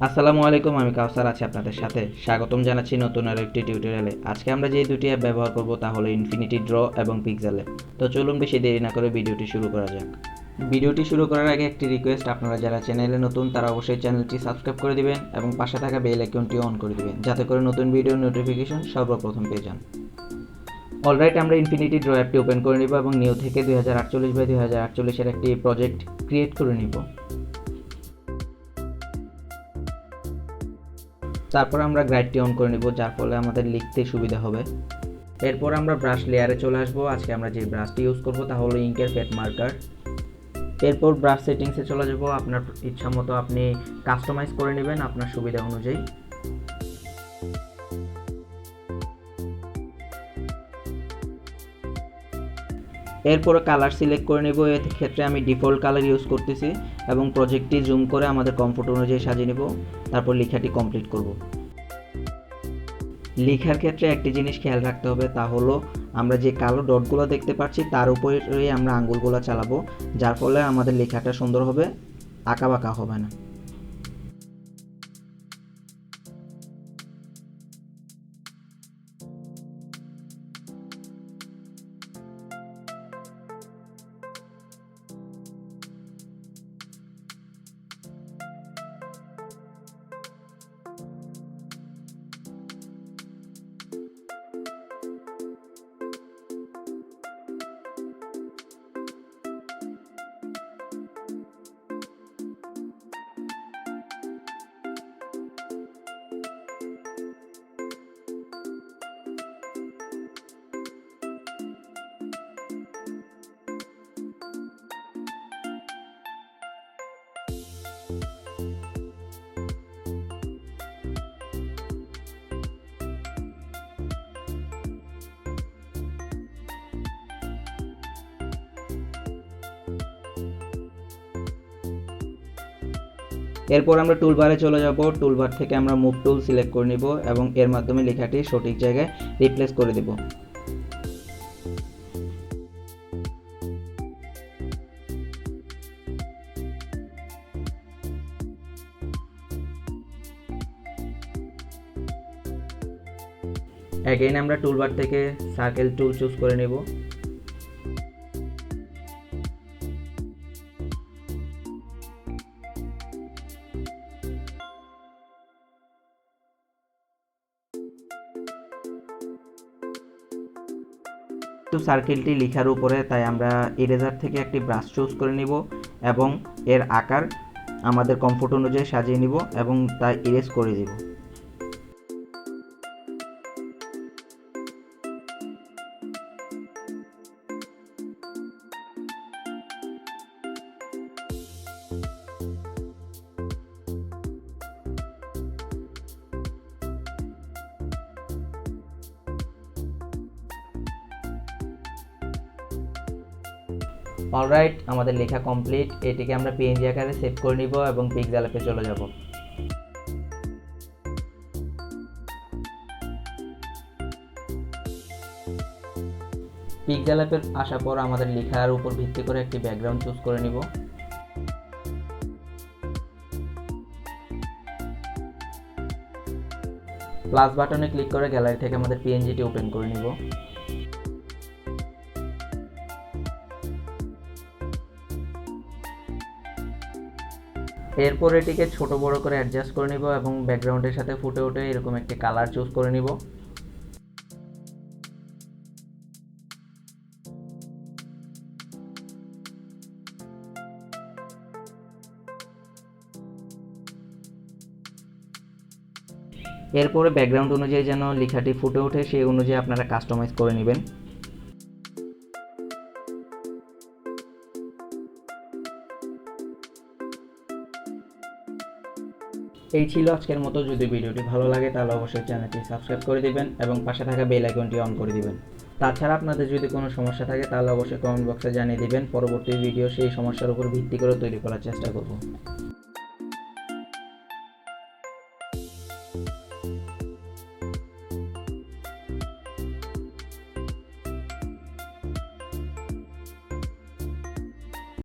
আসসালামু আলাইকুম, আমি কাউসার আছি আপনাদের সাথে। স্বাগতম জানাচ্ছি নতুন আরও একটি টিউটোরিয়ালে। আজকে আমরা যে দুটি অ্যাপ ব্যবহার করব তা হলো ইনফিনিটি ড্র এবং পিক্সেল অ্যাপ। তো চলুন বেশি দেরি না করে ভিডিওটি শুরু করা যাক। ভিডিওটি শুরু করার আগে একটি রিকোয়েস্ট, আপনারা যারা চ্যানেলে নতুন তারা অবশ্যই চ্যানেলটি সাবস্ক্রাইব করে দিবেন এবং পাশে থাকা বেল আইকনটি অন করে দিবেন, যাতে করে নতুন ভিডিওর নোটিফিকেশন সর্বপ্রথম পেয়ে যান। অলরাইট, আমরা ইনফিনিটি ড্র অ্যাপটি ওপেন করে নিব এবং নিউ থেকে 2048x2048 এর একটি প্রজেক্ট ক্রিয়েট করে নিব। তারপর আমরা গ্রাইডটি অন করে নেব, যার ফলে আমাদের লিখতে সুবিধা হবে। এরপর আমরা ব্রাশ লেয়ারে চলে আসবো। আজকে আমরা যে ব্রাশটি ইউজ করব তা হলো ইঙ্কের ফেট মার্কার। এরপর ব্রাশ সেটিংসে চলে যাব। আপনার ইচ্ছা মতো আপনি কাস্টমাইজ করে নেবেন আপনার সুবিধা অনুযায়ী। এরপরে কালার সিলেক্ট করে নেব। এর ক্ষেত্রে আমি ডিফল্ট কালার ইউজ করতেছি এবং প্রজেক্টটি জুম করে আমাদের কমফোর্ট অনুযায়ী সাজিয়ে নেব। তারপর লেখাটি কমপ্লিট করব। লেখার ক্ষেত্রে একটি জিনিস খেয়াল রাখতে হবে, তা হলো আমরা যে কালো ডটগুলো দেখতে পাচ্ছি তার উপরে আমরা আঙ্গুলগুলো চালাবো, যার ফলে আমাদের লেখাটা সুন্দর হবে, আঁকাবাঁকা হবে না। এরপর আমরা টুলবারে চলে যাব। টুলবার থেকে আমরা মুভ টুল সিলেক্ট করে নিব এবং এর মাধ্যমে লেখাটি সঠিক জায়গায় রিপ্লেস করে দেব। অ্যাগেইন আমরা টুলবার থেকে সার্কেল টুল চুজ করে নেব। তো সার্কেলটি লেখার উপরে, তাই আমরা ইরেজার থেকে একটি ব্রাশ চুজ করে নিব এবং এর আকার আমাদের কমফোর্ট অনুযায়ী সাজিয়ে নিব এবং তা ইরেজ করে দিব। অলরাইট, আমাদের লেখা কমপ্লিট। এটিকে আমরা পিএনজি আকারে সেভ করে নিব এবং পিক্সেল অ্যাপে চলে যাব। পিক্সেল অ্যাপে আসার পর আমাদের লেখার উপর ভিত্তি করে একটি ব্যাকগ্রাউন্ড চুজ করে নিব। প্লাস বাটনে ক্লিক করে গ্যালারি থেকে আমাদের পিএনজিটি ওপেন করে নিব। এরপর এটিকে ছোট বড় করে অ্যাডজাস্ট করে নিব এবং ব্যাকগ্রাউন্ডের সাথে ফুটে ওঠে এরকম একটি কালার চুজ করে নিব। এরপরে ব্যাকগ্রাউন্ড অনুযায়ী যেন লেখাটি ফুটে ওঠে সেই অনুযায়ী আপনারা কাস্টমাইজ করে নেবেন। এই ছিল আজকের মতো। যদি ভিডিওটি ভালো লাগে তাহলে অবশ্যই চ্যানেলটি সাবস্ক্রাইব করে দিবেন এবং পাশে থাকা বেল আইকনটি অন করে দিবেন। তাছাড়া আপনাদের যদি কোনো সমস্যা থাকে তাহলে অবশ্যই কমেন্ট বক্সে জানিয়ে দিবেন। পরবর্তী ভিডিও সেই সমস্যার উপর ভিত্তি করে তৈরি করার চেষ্টা করব।